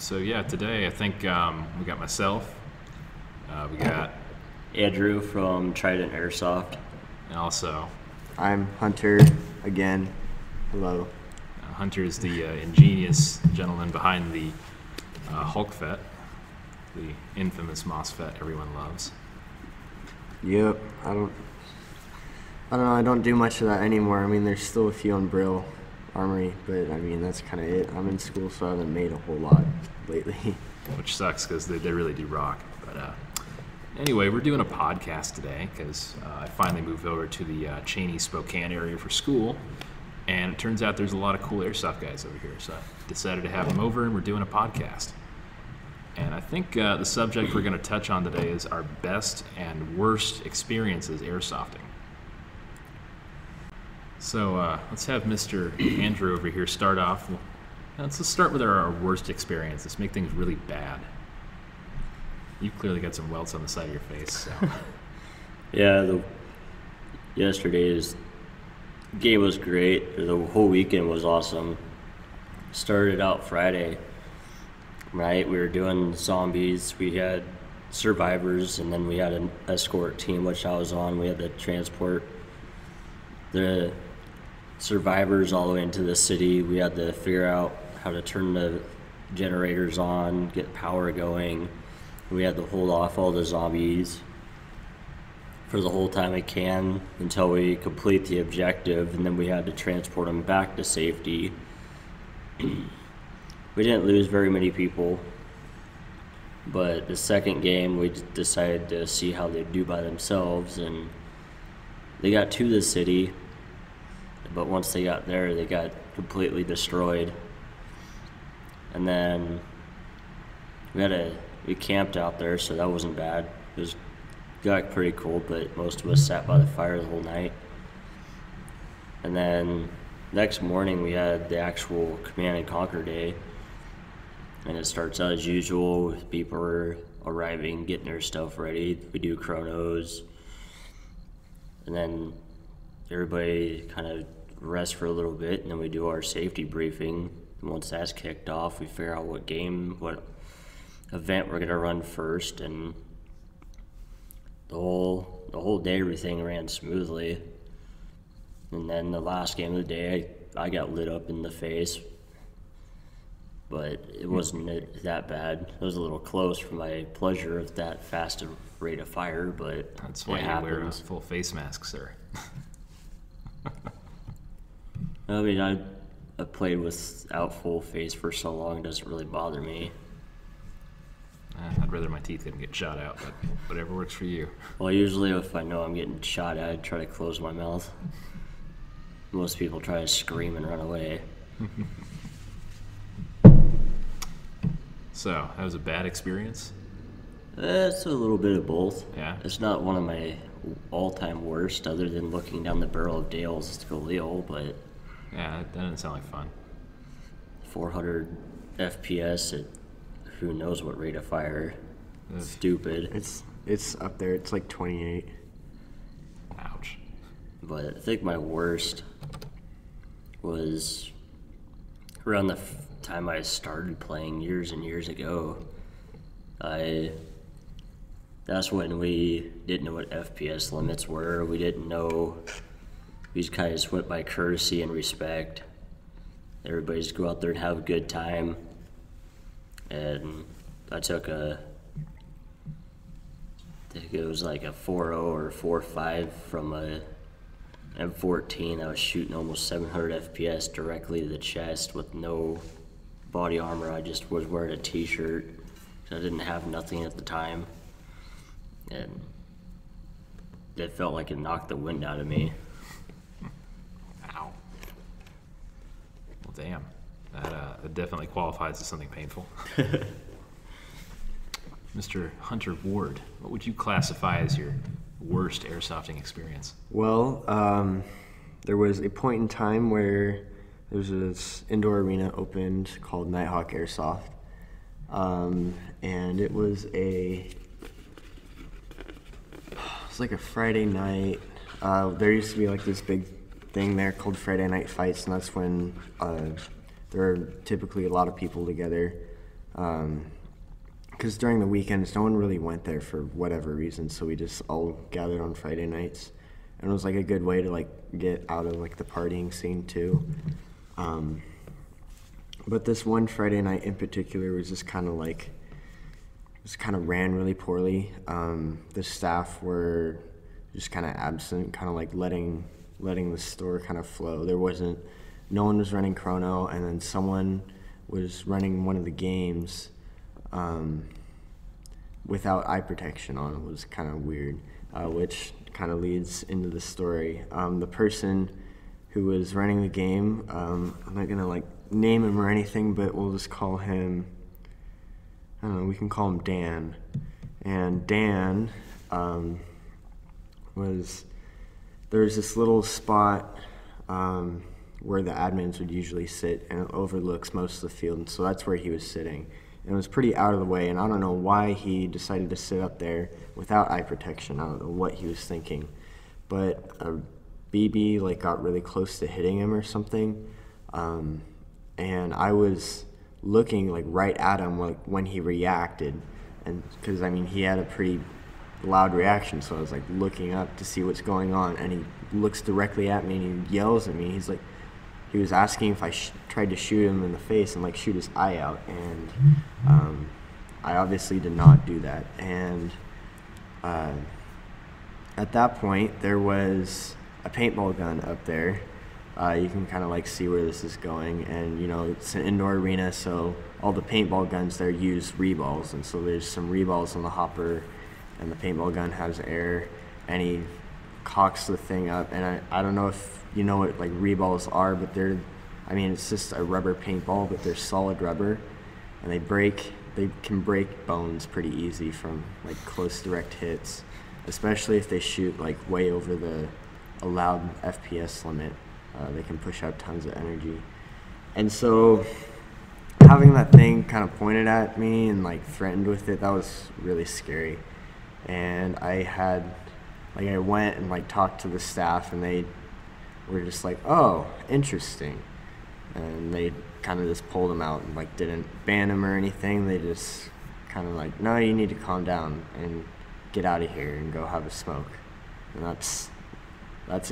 So yeah, today I think we got myself, we got, Andrew from Trident Airsoft. and also I'm Hunter again. Hello. Hunter is the ingenious gentleman behind the Hulkfet, the infamous MOSFET everyone loves. Yep. I don't know. I don't do much of that anymore. I mean, there's still a few on Brill Armory, but I mean that's kind of it. I'm in school, so I haven't made a whole lot lately. Which sucks because they really do rock. But anyway, we're doing a podcast today because I finally moved over to the Cheney, Spokane area for school, and it turns out there's a lot of cool airsoft guys over here. So I decided to have them over, and we're doing a podcast. And I think the subject we're going to touch on today is our best and worst experiences airsofting. So let's have Mr. Andrew over here start off. Let's start with our worst experience. Let's make things really bad. You've clearly got some welts on the side of your face. So. Yeah, yesterday's game was great. The whole weekend was awesome. Started out Friday, right? We were doing zombies. We had survivors, and then we had an escort team, which I was on. We had to transport the survivors all the way into the city. We had to figure out how to turn the generators on, get power going. We had to hold off all the zombies for the whole time we can until we complete the objective, and then we had to transport them back to safety. We didn't lose very many people, but the second game we decided to see how they'd do by themselves, and they got to the city, but once they got there, they got completely destroyed. And then we camped out there, so that wasn't bad. It got pretty cold, but most of us sat by the fire the whole night. And then next morning, we had the actual Command and Conquer day, and it starts out as usual with people arriving, getting their stuff ready. We do chronos, and then everybody kind of rest for a little bit, and then we do our safety briefing. And once that's kicked off, we figure out what event we're gonna run first, and the whole day everything ran smoothly. And then the last game of the day, I got lit up in the face, but it wasn't that bad. It was a little close for my pleasure of that fast rate of fire, but That's why you wear a full face mask, sir. I mean, I played without full face for so long, it doesn't really bother me. I'd rather my teeth didn't get shot out, but whatever works for you. Well, usually if I know I'm getting shot at, I try to close my mouth. Most people try to scream and run away. So, that was a bad experience? It's a little bit of both. Yeah? It's not one of my all-time worst, other than looking down the barrel of Dale's Galil, but Yeah, that doesn't sound like fun. 400 FPS at who knows what rate of fire. Ugh. Stupid. It's up there. It's like 28. Ouch. But I think my worst was around the time I started playing years and years ago. That's when we didn't know what FPS limits were. We didn't know. We just kind of just went by courtesy and respect. Everybody just go out there and have a good time. And I took I think it was like a 4.0 or 4.5 from a M14. I was shooting almost 700 FPS directly to the chest with no body armor. I just was wearing a t-shirt because I didn't have nothing at the time. And it felt like it knocked the wind out of me. Ow. Well, damn. That definitely qualifies as something painful. Mr. Hunter Ward, what would you classify as your worst airsofting experience? Well, there was a point in time where there was this indoor arena opened called Nighthawk Airsoft, and it was like a Friday night. There used to be like this big thing there called Friday Night Fights, and that's when there are typically a lot of people together. Because during the weekends, no one really went there for whatever reason, so we just all gathered on Friday nights. And it was like a good way to like get out of like the partying scene too. But this one Friday night in particular was just kind of like, just kind of ran really poorly. The staff were just kind of absent, kind of like letting the store kind of flow. No one was running chrono, and then someone was running one of the games without eye protection on. It was kind of weird, which kind of leads into the story. The person who was running the game, I'm not gonna like name him or anything, but we'll just call him, I don't know, we can call him Dan. And Dan there was this little spot where the admins would usually sit, and it overlooks most of the field, and so that's where he was sitting. And it was pretty out of the way, and I don't know why he decided to sit up there without eye protection. I don't know what he was thinking. But a BB like got really close to hitting him or something, and I was looking like right at him like when he reacted, and because I mean he had a pretty loud reaction, so I was like looking up to see what's going on, and he looks directly at me and he yells at me. He was asking if I tried to shoot him in the face and like shoot his eye out, and I obviously did not do that. And at that point there was a paintball gun up there. You can kind of like see where this is going, and you know it's an indoor arena, so all the paintball guns there use reballs, and so there's some reballs on the hopper, and the paintball gun has air, and he cocks the thing up, and I don't know if you know what like reballs are, but it's just a rubber paintball, but they're solid rubber, and they can break bones pretty easy from like close direct hits, especially if they shoot like way over the allowed FPS limit. They can push out tons of energy. And so having that thing kind of pointed at me and like threatened with it, that was really scary. And I went and like talked to the staff, and they were just like, oh, interesting. And they kind of just pulled him out and like didn't ban him or anything. They just kind of like, no, you need to calm down and get out of here and go have a smoke. And that's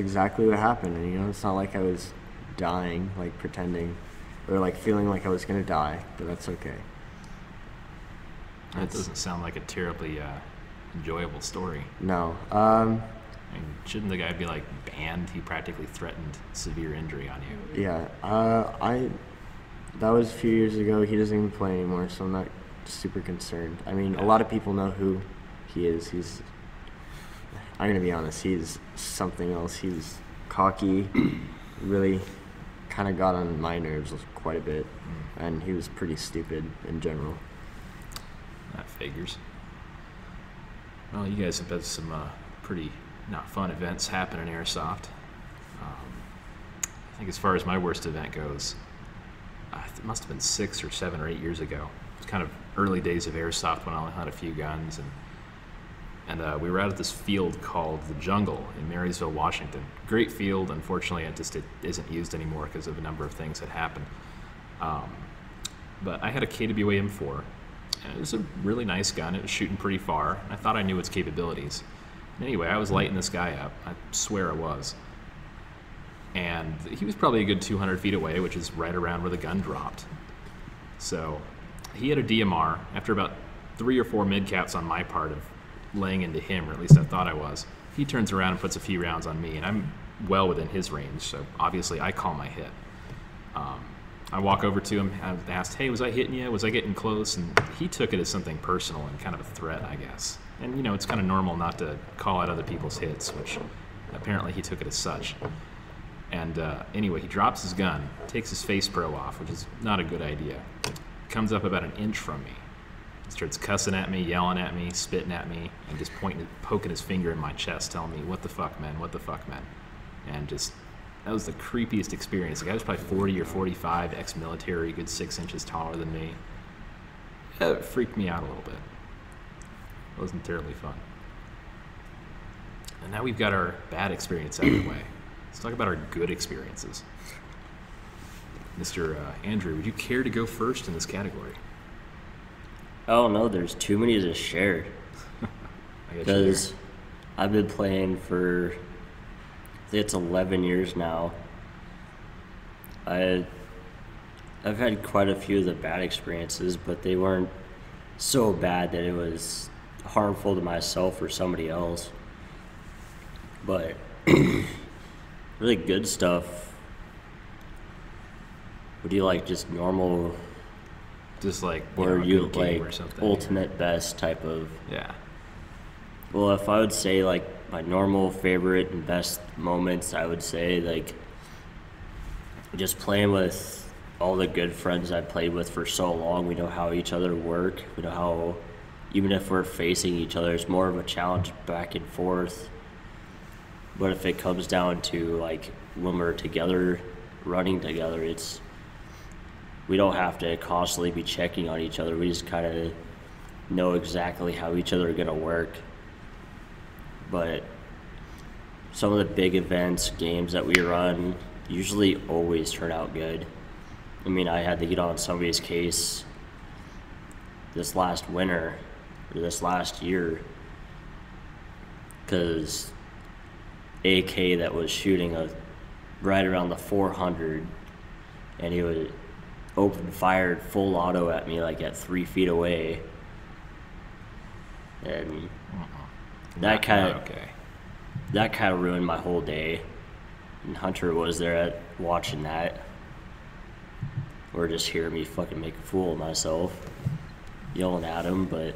exactly what happened. And you know, it's not like I was dying, like pretending, or like feeling like I was gonna die, but that's okay. That doesn't sound like a terribly enjoyable story. No. I mean, shouldn't the guy be like banned? He practically threatened severe injury on you. Yeah. That was a few years ago. He doesn't even play anymore, so I'm not super concerned. I mean, a lot of people know who he is. I'm gonna be honest, he's something else. He was cocky, really kind of got on my nerves quite a bit, and he was pretty stupid in general. That figures. Well, you guys have had some pretty not fun events happen in Airsoft. I think as far as my worst event goes, it must have been 6 or 7 or 8 years ago. It was kind of early days of Airsoft when I only had a few guns, and we were out at this field called the Jungle in Marysville, Washington. Great field. Unfortunately, it isn't used anymore because of a number of things that happened. But I had a KWA M4, and it was a really nice gun. It was shooting pretty far, and I thought I knew its capabilities. And anyway, I was lighting this guy up. I swear I was. And he was probably a good 200 feet away, which is right around where the gun dropped. So he had a DMR. After about 3 or 4 mid-caps on my part of laying into him, or at least I thought I was, he turns around and puts a few rounds on me, and I'm well within his range, so obviously I call my hit. I walk over to him and asked, hey, was I hitting you? Was I getting close? And he took it as something personal and kind of a threat, I guess. And you know, it's kind of normal not to call out other people's hits, which apparently he took it as such. And anyway, he drops his gun, takes his face pro off, which is not a good idea. Comes up about an inch from me. Starts cussing at me, yelling at me, spitting at me, and just poking his finger in my chest, telling me, what the fuck, man, what the fuck, man. And just, that was the creepiest experience. The guy was probably 40 or 45, ex-military, good 6 inches taller than me. It freaked me out a little bit. It wasn't terribly fun. And now we've got our bad experience out of the way. Let's talk about our good experiences. Mr. Andrew, would you care to go first in this category? I don't know. There's too many to share. I get you Because I've been playing for, I think it's 11 years now. I've had quite a few of the bad experiences, but they weren't so bad that it was harmful to myself or somebody else. But really good stuff. Would you like just normal, just like or a you good game like or something? ultimate best type of? Yeah. Well, if I would say like my normal favorite and best moments, I would say like just playing with all the good friends I played with for so long. We know how each other work. We know how, even if we're facing each other, it's more of a challenge back and forth. But if it comes down to like when we're together, running together, we don't have to constantly be checking on each other. We just kind of know exactly how each other are gonna work. But some of the big events, games that we run, usually always turn out good. I mean, I had to get on somebody's case this last winter, or this last year, because AK that was shooting right around the 400, and he was open fired full auto at me like at 3 feet away, and that kind of ruined my whole day. And Hunter was there watching that, or just hear me fucking make a fool of myself, yelling at him. But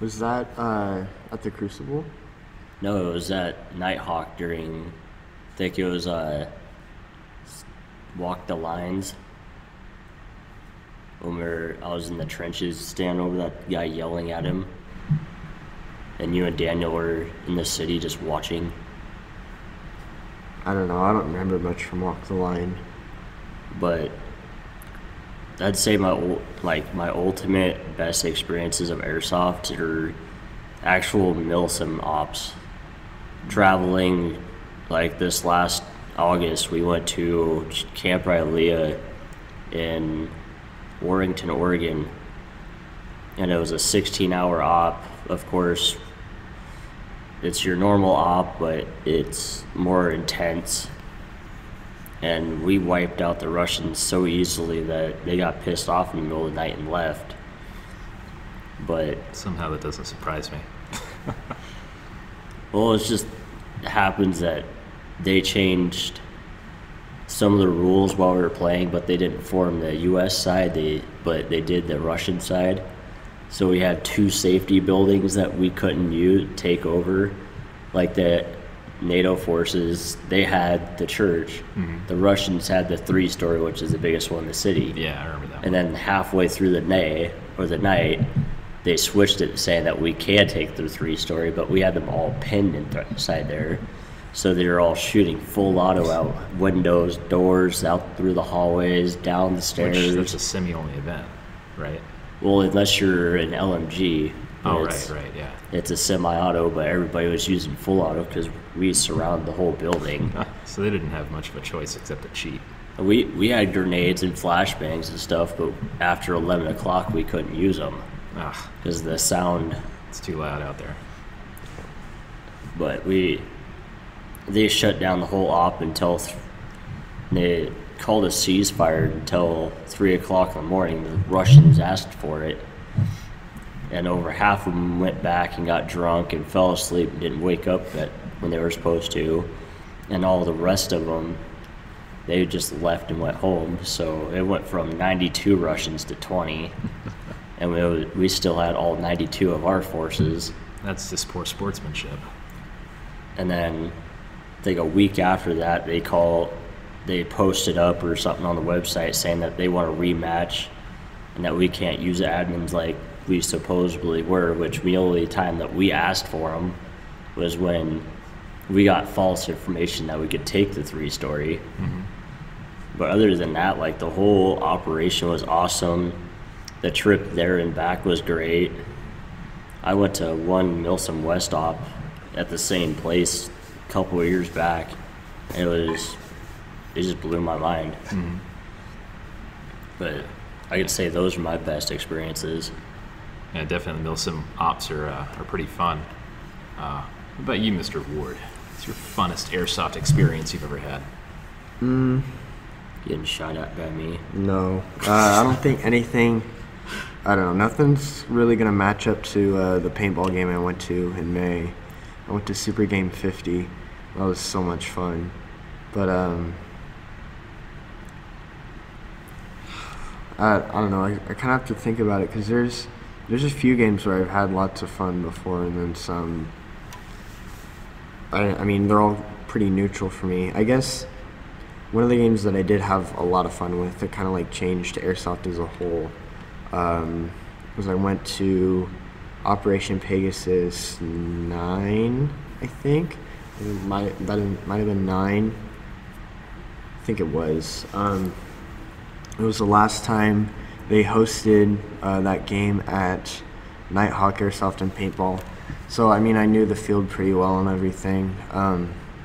Was that at the Crucible? no, it was at Nighthawk during, I think it was Walk the Lines. When I was in the trenches, standing over that guy yelling at him, and you and Daniel were in the city just watching. I don't know. I don't remember much from Walk the Line. But I'd say my ultimate best experiences of airsoft are actual milsim ops. Traveling, like this last August, we went to Camp Rylea in Warrington, Oregon, and it was a 16-hour op. Of course, it's your normal op, but it's more intense. And we wiped out the Russians so easily that they got pissed off in the middle of the night and left. But Somehow that doesn't surprise me. well, it just happens that they changed some of the rules while we were playing, but they didn't form the U.S. side, but they did the Russian side. So we had two safety buildings that we couldn't take over. Like the NATO forces, they had the church. Mm-hmm. The Russians had the 3-story, which is the biggest one in the city. Yeah, I remember that And one. then halfway through the night, they switched it, saying that we can take the 3-story, but we had them all pinned inside there. So they were all shooting full auto out windows, doors, out through the hallways, down the stairs. Which that's a semi-only event, right? Well, unless you're an LMG. Oh, right, yeah. It's a semi-auto, but everybody was using full auto because we surrounded the whole building. So they didn't have much of a choice except to cheat. We had grenades and flashbangs and stuff, but after 11 o'clock we couldn't use them because the sound. It's too loud out there. But they shut down the whole op until they called a ceasefire until 3 o'clock in the morning. The Russians asked for it, and over half of them went back and got drunk and fell asleep and didn't wake up when they were supposed to, and all the rest of them, they just left and went home. So it went from 92 Russians to 20, and we still had all 92 of our forces. That's just poor sportsmanship. And then I think a week after that, they posted up or something on the website saying that they want a rematch and that we can't use admins like we supposedly were, which the only time that we asked for them was when we got false information that we could take the 3-story. Mm-hmm. But other than that, like, the whole operation was awesome. The trip there and back was great. I went to one Milsom West op at the same place a couple of years back. It just blew my mind. Mm-hmm. But I could say those are my best experiences. Yeah, definitely Milsim ops are pretty fun. What about you, Mr. Ward? What's your funnest airsoft experience you've ever had? Getting shot at by me. No, I don't think anything. I don't know. Nothing's really gonna match up to the paintball game I went to in May. I went to Super Game 50. That was so much fun. But I don't know. I kind of have to think about it because there's a few games where I've had lots of fun before, and then some. I mean, they're all pretty neutral for me. I guess one of the games that I did have a lot of fun with that kind of like changed airsoft as a whole was I went to Operation Pegasus 9, I think. It might have been 9. I think it was. It was the last time they hosted that game at Nighthawk Airsoft and Paintball. So, I mean, I knew the field pretty well and everything,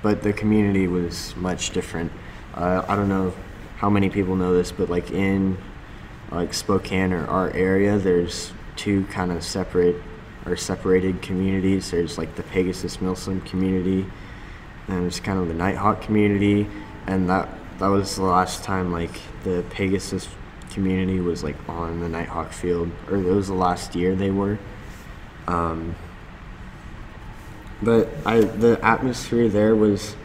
but the community was much different. I don't know how many people know this, but like in like Spokane or our area, there's two kind of separated communities. There's like the Pegasus Milsim community, and there's kind of the Nighthawk community, and that was the last time like the Pegasus community was like on the Nighthawk field, or it was the last year they were. But the atmosphere there was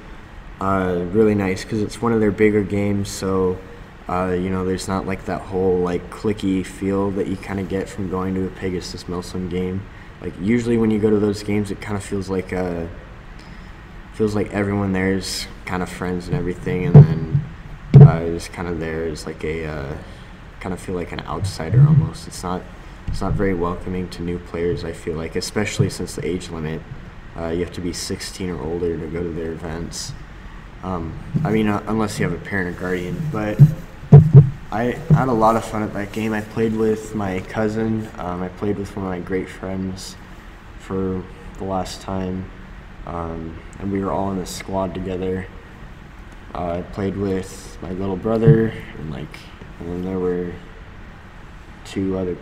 really nice because it's one of their bigger games, so there's not like that whole like cliquey feel that you kind of get from going to a Pegasus Milsim game. Like usually when you go to those games, it kind of feels like everyone there is kind of friends and everything, and then just kind of there is like a kind of feel like an outsider almost. It's not very welcoming to new players, I feel like, especially since the age limit. You have to be 16 or older to go to their events. I mean, unless you have a parent or guardian. But I had a lot of fun at that game. I played with my cousin. I played with one of my great friends for the last time. And we were all in a squad together. I played with my little brother, and then there were two other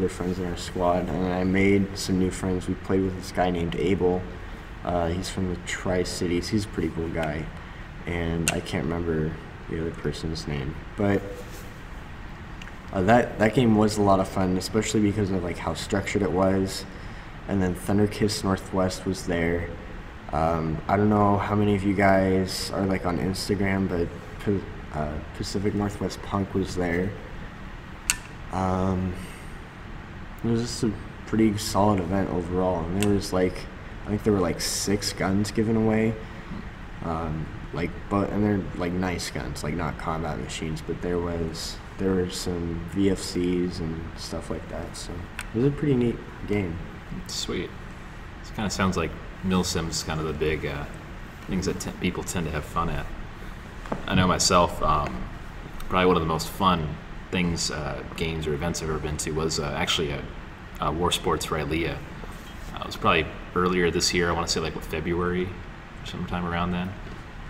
friends in our squad, and I made some new friends. We played with this guy named Abel. He's from the Tri-Cities. He's a pretty cool guy, and I can't remember the other person's name, but that game was a lot of fun, especially because of like how structured it was. And then Thunderkiss Northwest was there. I don't know how many of you guys are like on Instagram, but Pacific Northwest Punk was there. It was just a pretty solid event overall, and there was I think there were like 6 guns given away, and they're like nice guns, like not combat machines, but there were some VFCs and stuff like that, so it was a pretty neat game. Sweet. This kind of sounds like Milsim's kind of the big things that people tend to have fun at. I know myself, probably one of the most fun things, games or events I've ever been to was actually a War Sports Rylea. It was probably earlier this year. I want to say like February, or sometime around then.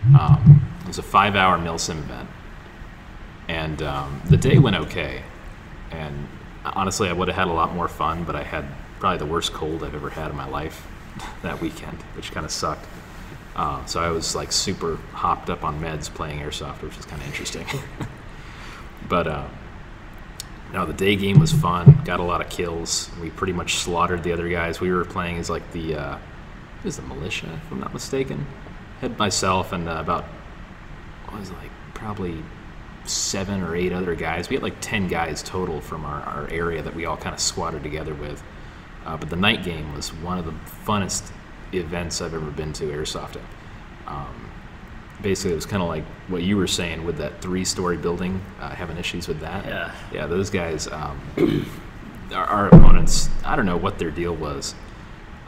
It was a 5-hour Milsim event, and the day went okay. And honestly, I would have had a lot more fun, but I had probably the worst cold I've ever had in my life that weekend, which kind of sucked. So I was like super hopped up on meds playing airsoft, which was kind of interesting. But no, the day game was fun. Got a lot of kills. We pretty much slaughtered the other guys. We were playing as like the militia, if I'm not mistaken. Had myself and probably 7 or 8 other guys. We had like 10 guys total from our area that we all kind of squatted together with. But the night game was one of the funnest events I've ever been to airsoft at. Basically, it was kind of like what you were saying with that 3-story building, having issues with that. Yeah, those guys, our opponents, I don't know what their deal was.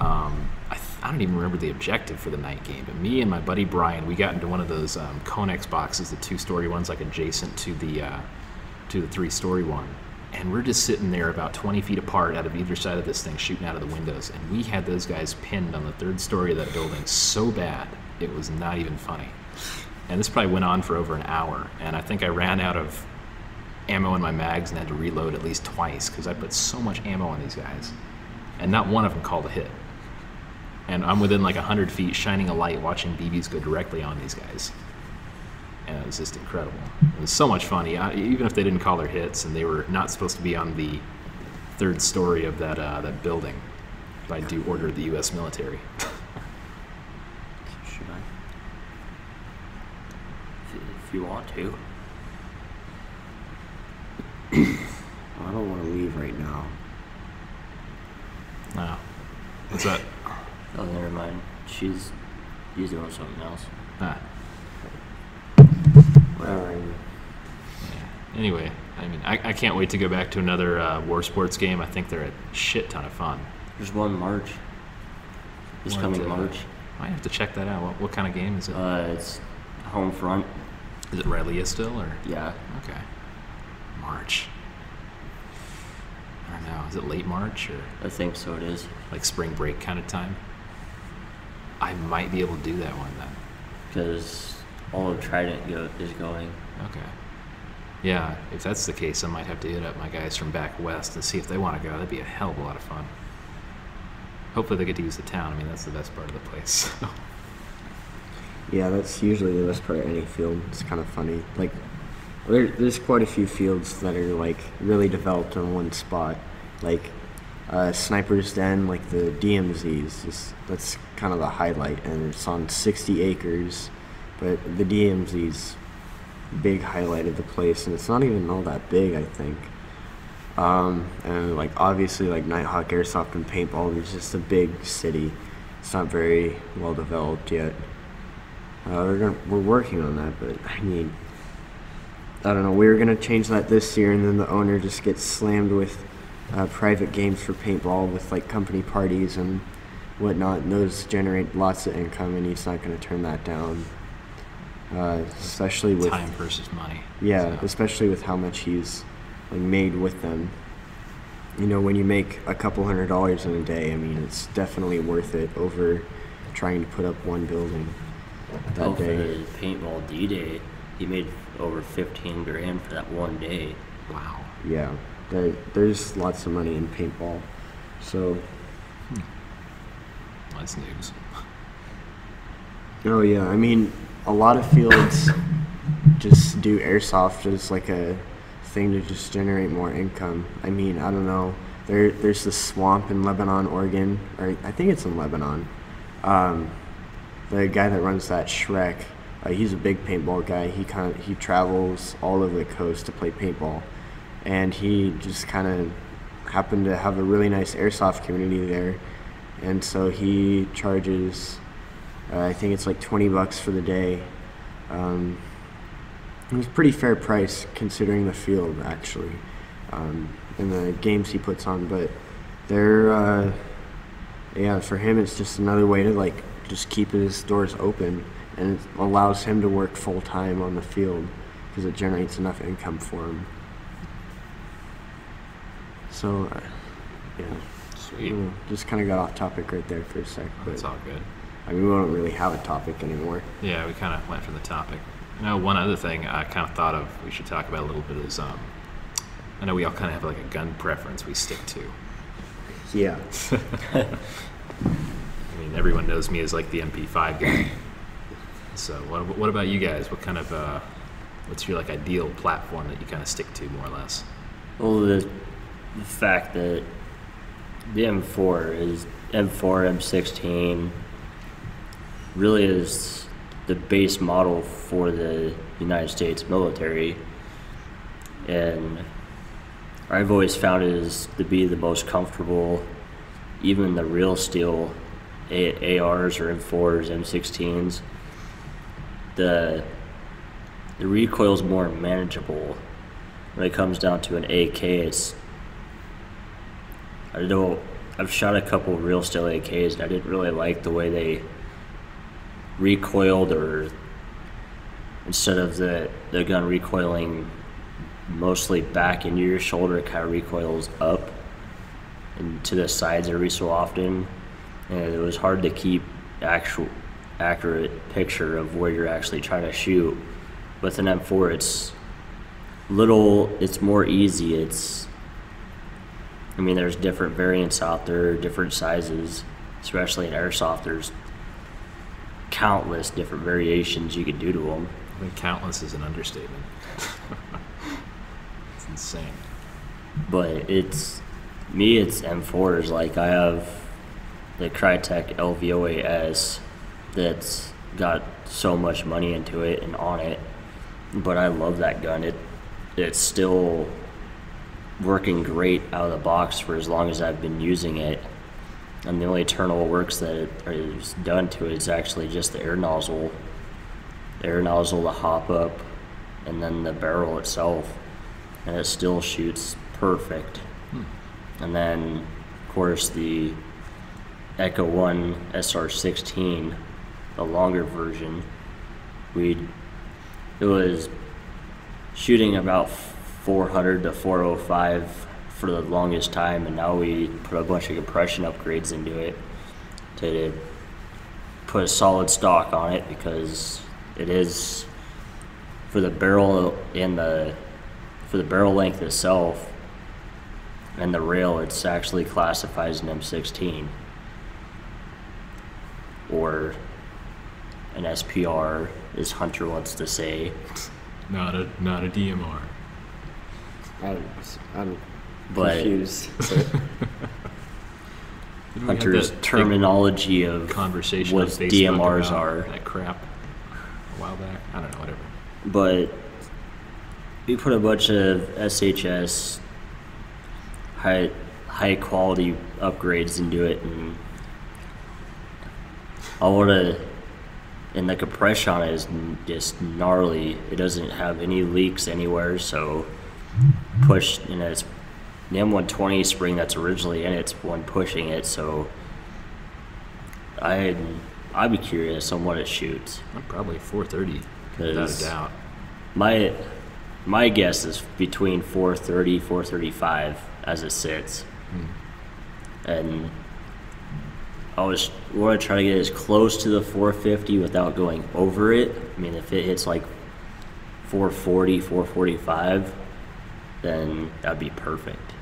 I don't even remember the objective for the night game, but me and my buddy Brian, we got into one of those Conex boxes, the 2-story ones, like adjacent to the 3-story one. And we're just sitting there about 20 feet apart out of either side of this thing, shooting out of the windows. And we had those guys pinned on the 3rd story of that building so bad, it was not even funny. And this probably went on for over an hour. And I think I ran out of ammo in my mags and had to reload at least twice because I put so much ammo on these guys. And not one of them called a hit. And I'm within like 100 feet shining a light watching BBs go directly on these guys. And it was just incredible. It was so much fun. Even if they didn't call their hits and they were not supposed to be on the 3rd story of that building by due order of the U.S. military. Should I? If you want to. I don't want to leave right now. No. What's that? Oh, never mind. She's doing something else. Ah. Well, Yeah. Anyway, I mean, I can't wait to go back to another war sports game. I think they're a shit ton of fun. There's one March. This coming March. I have to check that out. What kind of game is it? It's home front. Is it Rallia still, or? Yeah. Okay. March. I don't know. Is it late March or I think so. It is. like spring break kind of time? I might be able to do that one then. Because all of Trident is going. Okay. Yeah, if that's the case, I might have to hit up my guys from back west and see if they want to go. That'd be a hell of a lot of fun. Hopefully they get to use the town. I mean, that's the best part of the place. yeah, that's usually the best part of any field. It's kind of funny. Like, there's quite a few fields that are like really developed in one spot. Like Sniper's Den, like the DMZs. That's kind of the highlight, and it's on 60 acres. But the DMZ's big highlight of the place, and it's not even all that big, I think. And like obviously, like Nighthawk Airsoft and Paintball, there's just a big city. It's not very well developed yet. We're working on that, but I mean, I don't know. We were gonna change that this year, and then the owner just gets slammed with private games for paintball with like company parties and whatnot. And those generate lots of income, and he's not gonna turn that down. Especially with time versus money. Yeah, So. especially with how much he's like made with them. You know, when you make a couple $100 in a day, I mean, it's definitely worth it over trying to put up one building that For day. the paintball D-Day, he made over 15 grand for that one day. Wow. Yeah, there's lots of money in paintball. So, That's news. oh yeah, I mean, a lot of fields just do airsoft as like a thing to just generate more income. I mean, I don't know. There's this swamp in Lebanon, Oregon, or I think it's in Lebanon. The guy that runs that, Shrek, he's a big paintball guy. He travels all over the coast to play paintball, and he just kind of happened to have a really nice airsoft community there, and so he charges, I think it's like $20 for the day. It was a pretty fair price considering the field, actually, and the games he puts on. But they're, yeah, for him it's just another way to like just keep his doors open, and it allows him to work full time on the field because it generates enough income for him. So, yeah, Sweet. just kind of got off topic right there for a sec. But That's all good. I mean, we don't really have a topic anymore. Yeah, we kind of went from the topic. You know, one other thing I kind of thought of we should talk about a little bit is, I know we all kind of have like a gun preference we stick to. Yeah. I mean, everyone knows me as like the MP5 guy. So what about you guys? What kind of, what's your like ideal platform that you kind of stick to more or less? Well, the fact that the M4, M16 really is the base model for the United States military, and I've always found it is to be the most comfortable. Even the real steel ARs or M4s, M16s, the recoil is more manageable. When it comes down to an AK, I've shot a couple of real steel AKs, and I didn't really like the way they recoiled, or instead of the gun recoiling mostly back into your shoulder, it kind of recoils up and to the sides every so often, and it was hard to keep accurate picture of where you're actually trying to shoot. With an M4, it's more easy. I mean, there's different variants out there, different sizes, especially in airsoft. There's countless different variations you could do to them. I think countless is an understatement. It's insane. But it's M4s. Like, I have the Crytek LVOAS that's got so much money into it and on it, but I love that gun. It's still working great out of the box for as long as I've been using it, and the only internal works that is done to it is actually just the air nozzle, the hop up, and then the barrel itself, and it still shoots perfect. And then of course the Echo 1 SR16, the longer version, it was shooting about 400 to 405 for the longest time, and now we put a bunch of compression upgrades into it to put a solid stock on it, because it is, for the barrel and for the barrel length itself and the rail, it's actually classified as an M16 or an SPR, as Hunter wants to say. Not a DMR. I'm But confused. Didn't we have Hunter's that terminology of conversation what on Facebook DMRs about are. that crap a while back? I don't know, whatever. But we put a bunch of SHS high quality upgrades into it, and and the compression on it is just gnarly. It doesn't have any leaks anywhere, so pushed, it's the M120 spring that's originally in it's one pushing it, so I'd be curious on what it shoots. I'm probably 430, without a doubt. My guess is between 430, 435 as it sits. And I want to try to get as close to the 450 without going over it. I mean, if it hits like 440, 445, then that'd be perfect.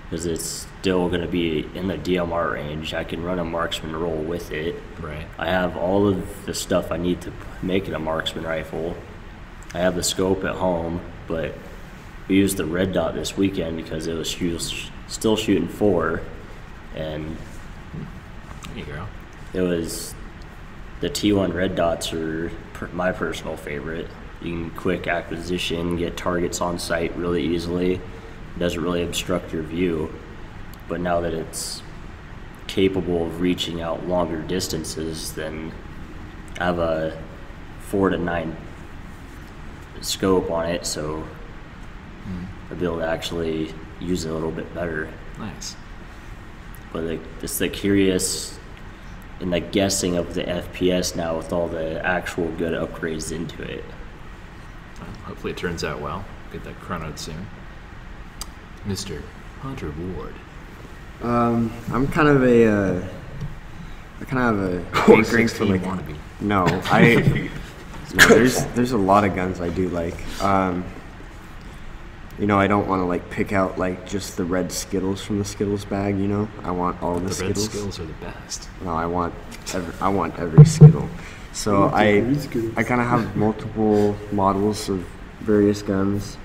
Because it's still going to be in the DMR range. I can run a marksman roll with it. Right. I have all of the stuff I need to make it a marksman rifle. I have the scope at home, but we used the red dot this weekend because it was still shooting 4, and There you go. it was the T1 red dots are my personal favorite. You can quick acquisition, get targets on site really easily. It doesn't really obstruct your view, but now that it's capable of reaching out longer distances, then I have a 4 to 9 scope on it, so I'll be able to actually use it a little bit better. Nice. But it's the curious and the guessing of the FPS now with all the actual good upgrades into it. Well, hopefully it turns out well. Get that chronoed soon. Mr. Hunter Ward. I'm kind of a hankering for like wannabe. no, there's a lot of guns I do like. I don't want to like pick out like just the red Skittles from the Skittles bag. I want all the The red Skittles. Skittles are the best. No, I want every Skittle. So I kind of have multiple models of various guns.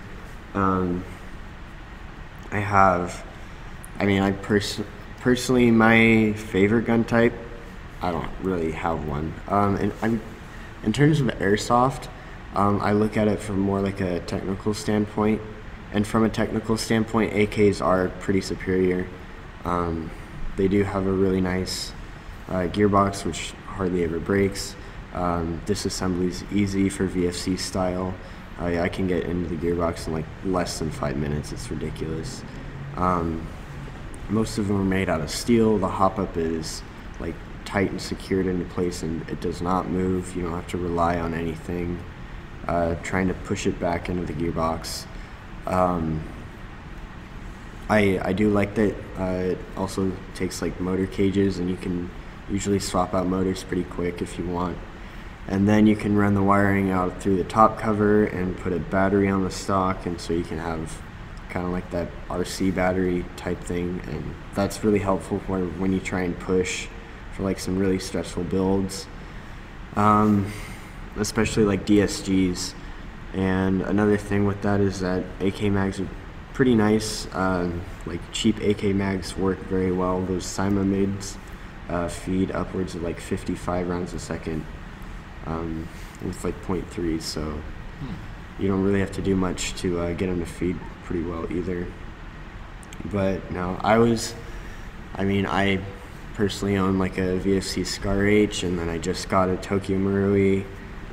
Personally, my favorite gun type, I don't really have one. In terms of airsoft, I look at it from more like a technical standpoint. And from a technical standpoint, AKs are pretty superior. They do have a really nice gearbox, which hardly ever breaks. Disassembly is easy for VFC style. I can get into the gearbox in like less than 5 minutes. It's ridiculous. Most of them are made out of steel. The hop-up is like tight and secured into place, and it does not move. You don't have to rely on anything trying to push it back into the gearbox. I do like that it also takes like motor cages, and you can usually swap out motors pretty quick if you want. And then you can run the wiring out through the top cover and put a battery on the stock, and so you can have kind of like that RC battery type thing, and that's really helpful for when you try and push for like some really stressful builds, especially like DSGs. And another thing with that is that AK mags are pretty nice. Like cheap AK mags work very well. Those Cyma mids feed upwards of like 55 rounds a second with like 0.3, so you don't really have to do much to get them to feed pretty well either. But no, I personally own like a VFC Scar H, and then I just got a Tokyo Marui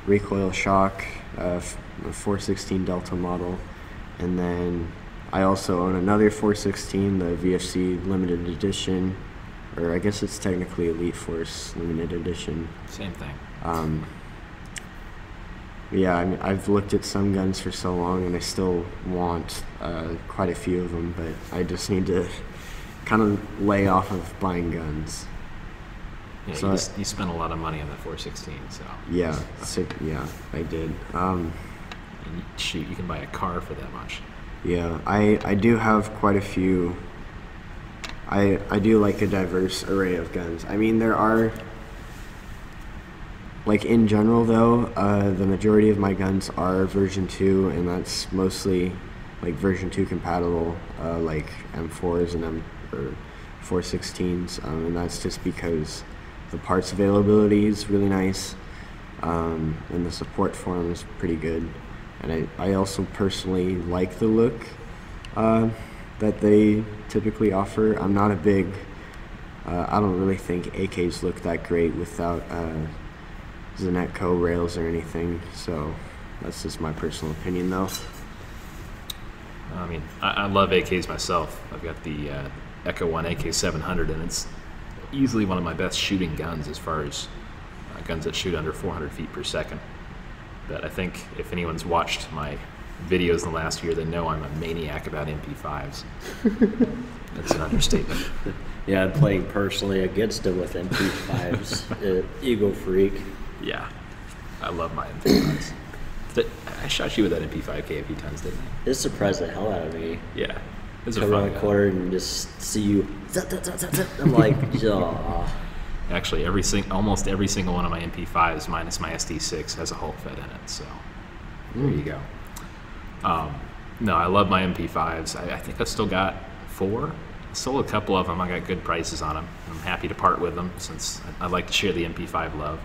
recoil shock, a 416 Delta model, and then I also own another 416, the VFC limited edition, or I guess it's technically Elite Force limited edition. Same thing. Yeah, I mean, I've looked at some guns for so long, and I still want quite a few of them, but I just need to kind of lay off of buying guns. Yeah, so you spent a lot of money on the 416, so. Yeah, yeah, I did. And shoot, you can buy a car for that much. Yeah, I do have quite a few. I do like a diverse array of guns. I mean, there are, like in general though, the majority of my guns are version 2, and that's mostly like version 2 compatible, like M4s and or 416s, and that's just because the parts availability is really nice, and the support for them is pretty good. And I also personally like the look that they typically offer. I'm not a big, I don't really think AKs look that great without Zenetco rails or anything, so that's just my personal opinion though. I mean, I love AKs myself. I've got the Echo 1 AK700, and it's easily one of my best shooting guns as far as guns that shoot under 400 feet per second. But I think if anyone's watched my videos in the last year, they know I'm a maniac about MP5s. That's an understatement. Yeah, I'm playing personally against them with MP5s. Ego freak. Yeah, I love my MP5s. I shot you with that MP5K a few times, didn't I? It surprised the hell out of me. Yeah, it was a Come fun around the gun. corner and just see you. I'm like, aw. Actually, almost every single one of my MP5s, minus my SD6, has a Hulkfet in it. So there you go. No, I love my MP5s. I think I've still got 4. I sold a couple of them. I got good prices on them. I'm happy to part with them since I like to share the MP5 love.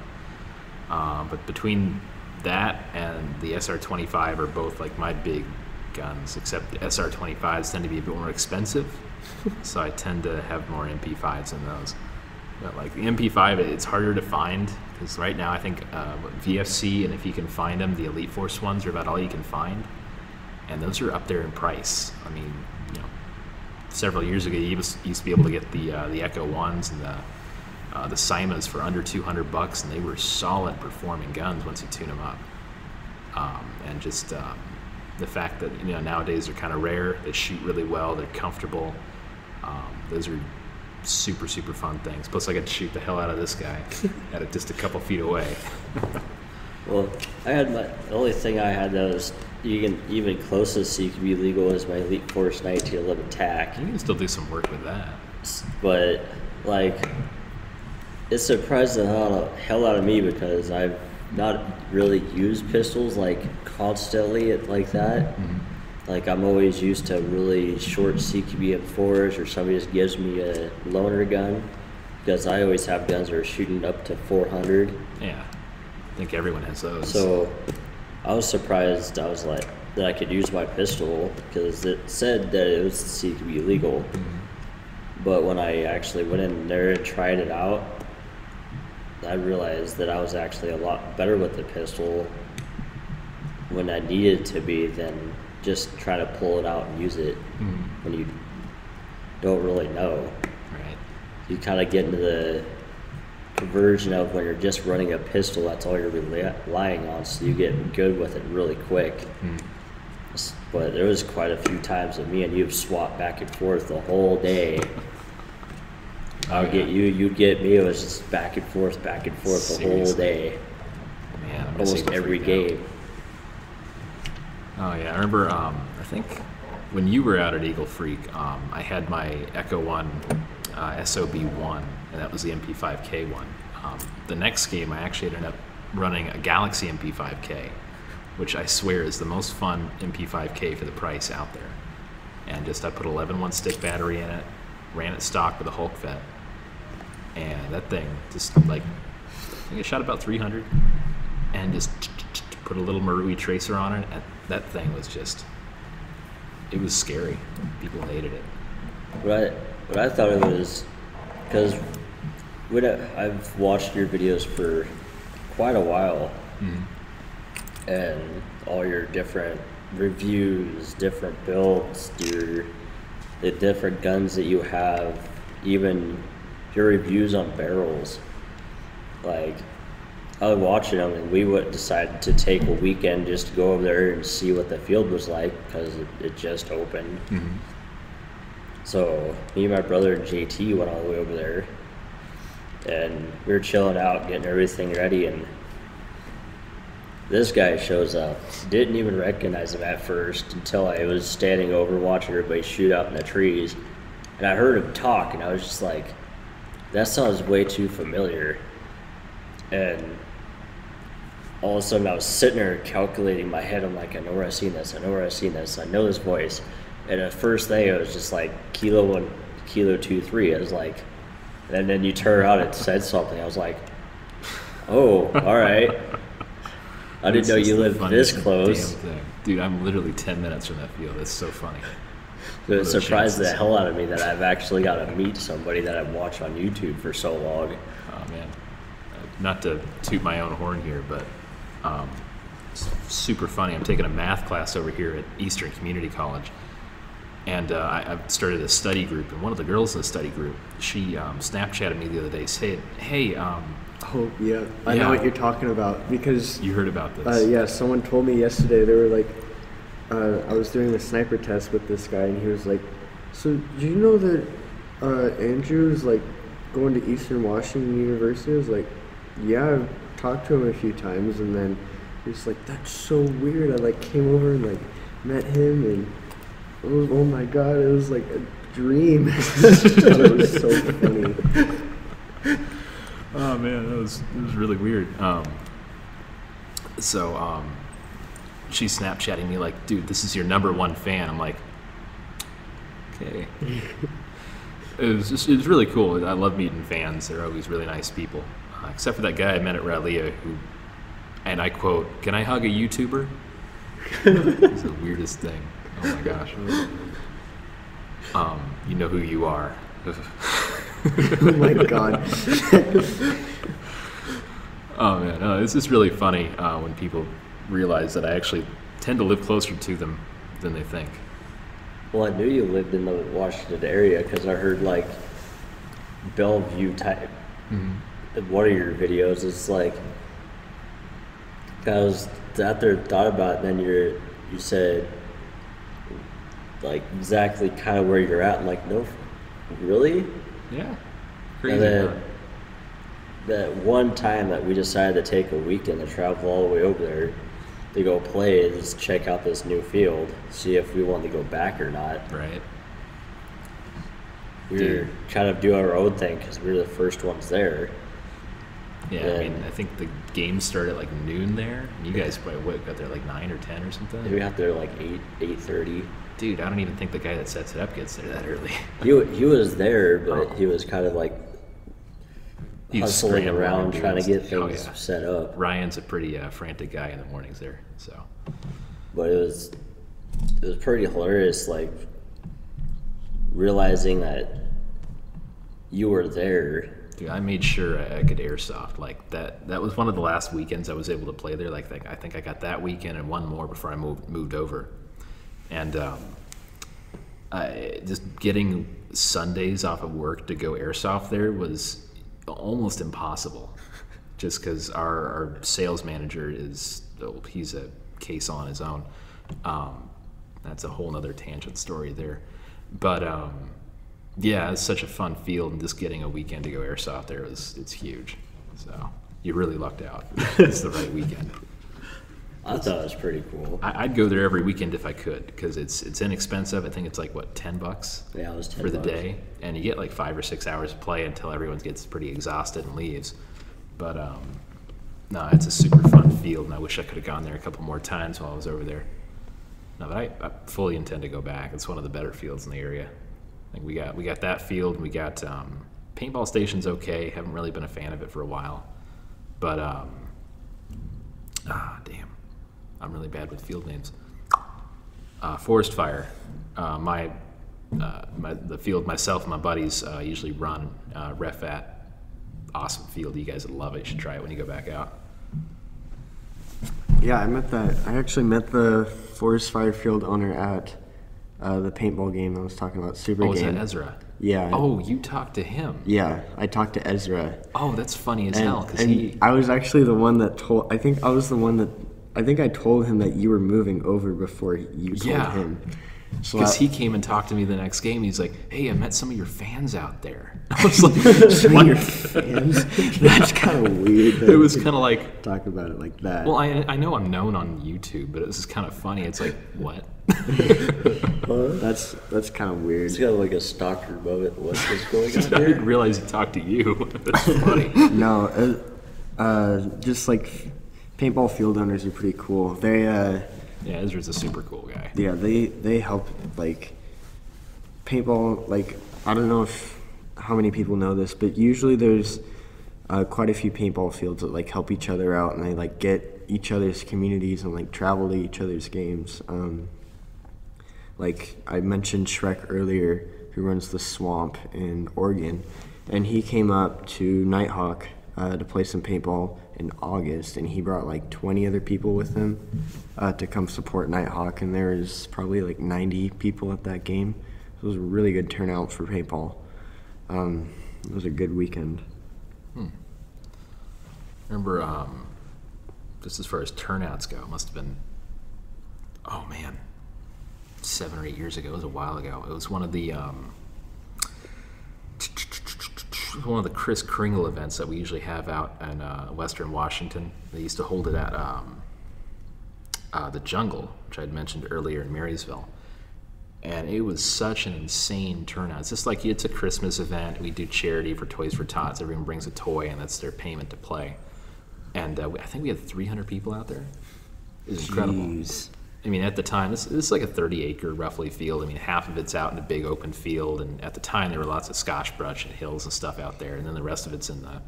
But between that and the SR25 are both like my big guns, except the SR25s tend to be a bit more expensive, so I tend to have more MP5s than those. But like the MP5, it's harder to find because right now I think VFC, and if you can find them, the Elite Force ones are about all you can find, and those are up there in price. I mean, you know, several years ago you used to be able to get the Echo 1s and the Cymas for under $200, and they were solid performing guns once you tune them up. And just the fact that, you know, nowadays they're kind of rare, they shoot really well, they're comfortable. Those are super fun things. Plus I got to shoot the hell out of this guy at it just a couple feet away. Well, the only thing I had that was even closest so you can be legal is my Elite Force 1911 TAC. You can still do some work with that. But like, it surprised the hell out of me because I've not really used pistols like constantly like that. Mm-hmm. Like I'm always used to really short CQB M4s, or somebody just gives me a loaner gun, because I always have guns that are shooting up to 400. Yeah, I think everyone has those. So I was surprised. I was like that I could use my pistol because it said that it was CQB legal. Mm-hmm. But when I actually went in there and tried it out, I realized that I was actually a lot better with the pistol when I needed to be than just try to pull it out and use it when you don't really know. Right. You kind of get into the conversion of when you're just running a pistol, that's all you're relying on, so you get good with it really quick. But there was quite a few times that me and you've swapped back and forth the whole day. I would get you, you'd get me. It was just back and forth the whole day. I miss almost Eagle every Freak now. game. Oh yeah, I remember. I think when you were out at Eagle Freak, I had my Echo One SOB1, and that was the MP5K one. The next game, I actually ended up running a Galaxy MP5K, which I swear is the most fun MP5K for the price out there. And just I put 11 stick battery in it, ran it stock with a Hulkfet, and that thing just like I think it shot about 300, and just put a little Marui tracer on it. And that thing was just, it was scary. People hated it. What I thought it was, because I've watched your videos for quite a while, and all your different reviews, different builds, the different guns that you have, even your reviews on barrels. Like, I was watching them, and we would decide to take a weekend just to go over there and see what the field was like, because it just opened. So me and my brother and JT went all the way over there, and we were chilling out, getting everything ready, and this guy shows up. Didn't even recognize him at first until I was standing over watching everybody shoot out in the trees, and I heard him talk, and I was just like, that sounds way too familiar. And all of a sudden I was sitting there calculating in my head, I'm like, I know where I've seen this, I know where I've seen this, I know this voice. And at first thing it was just like Kilo 1, Kilo 2, 3. I was like, and then you turn around and said something. I was like, oh, all right. I didn't know you lived this close. Damn thing. Dude, I'm literally 10 minutes from that field. It's so funny. It surprised the hell out of me that I've actually got to meet somebody that I've watched on YouTube for so long. Oh man, not to toot my own horn here, but it's super funny. I'm taking a math class over here at Eastern Community College, and I've started a study group, and one of the girls in the study group, she Snapchatted me the other day, saying, hey, Oh, yeah. I know what you're talking about, because you heard about this. yeah, someone told me yesterday. They were like, I was doing a sniper test with this guy, and he was like, so do you know that Andrew's like going to Eastern Washington University? I was like, yeah, I've talked to him a few times. And then he was like, that's so weird. I like came over and like met him, and it was, oh my god, it was like a dream. It was so funny. Oh man, it was really weird. She's Snapchatting me like, dude, this is your #1 fan. I'm like, okay. It was really cool. I love meeting fans. They're always really nice people. Except for that guy I met at Rallia who, and I quote, can I hug a YouTuber? It's the weirdest thing. Oh my gosh. You know who you are. Oh my god. Oh man, no, it's just really funny when people realize that I actually tend to live closer to them than they think. Well, I knew you lived in the Washington area because I heard like Bellevue type. One of your videos, it's like, I was out there, thought about it, and then you said like exactly kind of where you're at. I'm like, no, really? Yeah. Crazy. And then that one time that we decided to take a weekend to travel all the way over there to go play, just check out this new field, see if we wanted to go back or not. Right. We were kind of doing our own thing because we were the first ones there. Yeah, I mean, I think the game started at like noon there. And you guys probably got there like 9 or 10 or something. We got there like 8:30. Dude, I don't even think the guy that sets it up gets there that early. He was there, but he was kind of like hustling around trying to get things set up. Ryan's a pretty frantic guy in the mornings there, so. But it was pretty hilarious, like realizing that you were there. Dude, I made sure I could airsoft. Like that was one of the last weekends I was able to play there. Like I think I got that weekend and one more before I moved over. And I just getting Sundays off of work to go airsoft there was almost impossible, just because our sales manager he's a case on his own. That's a whole nother tangent story there, but yeah, it's such a fun field, and just getting a weekend to go airsoft there it's huge. So you really lucked out. It's the right weekend. I thought it was pretty cool. I'd go there every weekend if I could, because it's inexpensive. I think it's like, what, $10 Yeah, it was 10 for the bucks. day, and you get like 5 or 6 hours of play until everyone gets pretty exhausted and leaves. But no, it's a super fun field, and I wish I could have gone there a couple more times while I was over there. No, but I fully intend to go back. It's one of the better fields in the area. I think we got that field, and we got paintball station's okay. Haven't really been a fan of it for a while, but damn, I'm really bad with field names. Forest Fire, the field myself and my buddies usually run ref at. Awesome field. You guys would love it. You should try it when you go back out. Yeah, I actually met the Forest Fire Field owner at the paintball game I was talking about, Super Oh, is Game. that Ezra? Yeah. Oh, you talked to him. Yeah, I talked to Ezra. Oh, that's funny as hell. Cause And I was actually the one that told. I think I told him that you were moving over before you told him. So because he came and talked to me the next game. He's like, "Hey, I met some of your fans out there." I was like, some of your fans. That's kind of weird. It was kind of like talk about it like that. Well, I know I'm known on YouTube, but it was just kind of funny. It's like, what? That's kind of weird. He's got like a stalker moment. What's going on I here? didn't realize he talked to you. That's funny. No, just like paintball field owners are pretty cool. They Yeah, Ezra's a super cool guy. yeah, they help like paintball. Like I don't know how many people know this, but usually there's quite a few paintball fields that like help each other out, and they like get each other's communities and like travel to each other's games. Like I mentioned Shrek earlier, who runs the Swamp in Oregon, and he came up to Nighthawk to play some paintball in August, and he brought like 20 other people with him to come support Nighthawk, and there was probably like 90 people at that game. So it was a really good turnout for paintball. It was a good weekend. Remember, just as far as turnouts go, it must have been, 7 or 8 years ago. It was a while ago. It was one of the Chris Kringle events that we usually have out in Western Washington. They used to hold it at the Jungle, which I had mentioned earlier in Marysville. And it was such an insane turnout. It's just like it's a Christmas event. We do charity for Toys for Tots. Everyone brings a toy, and that's their payment to play. And I think we had 300 people out there. It was incredible. Jeez. I mean, at the time, this is like a 30-acre roughly field. I mean, half of it's out in a big open field, and at the time there were lots of scotch brush and hills and stuff out there, and then the rest of it's in the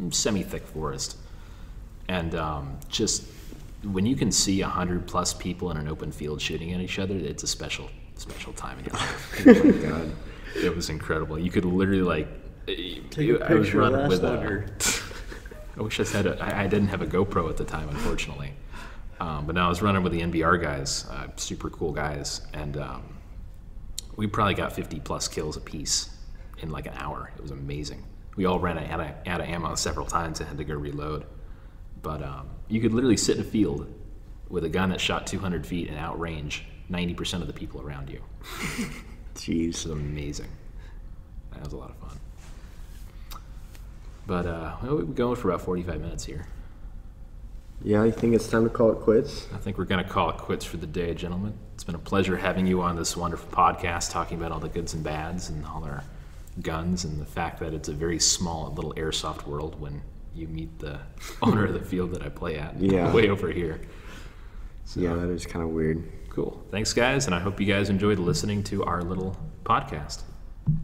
semi-thick forest. And just when you can see 100+ people in an open field shooting at each other, it's a special time in your life. Oh my god. It was incredible. You could literally like. I was running with I wish I didn't have a GoPro at the time, unfortunately. But no, I was running with the NBR guys, super cool guys, and we probably got 50+ kills apiece in like an hour. It was amazing. We all ran out of ammo several times and had to go reload. But you could literally sit in a field with a gun that shot 200 feet and outrange 90% of the people around you. Jeez. It was amazing. That was a lot of fun. But we've been going for about 45 minutes here. Yeah, I think it's time to call it quits. I think we're going to call it quits for the day, gentlemen. It's been a pleasure having you on this wonderful podcast, talking about all the goods and bads and all our guns, and the fact that it's a very small little airsoft world when you meet the owner of the field that I play at, way over here. So, yeah, that is kind of weird. Cool. Thanks, guys, and I hope you guys enjoyed listening to our little podcast.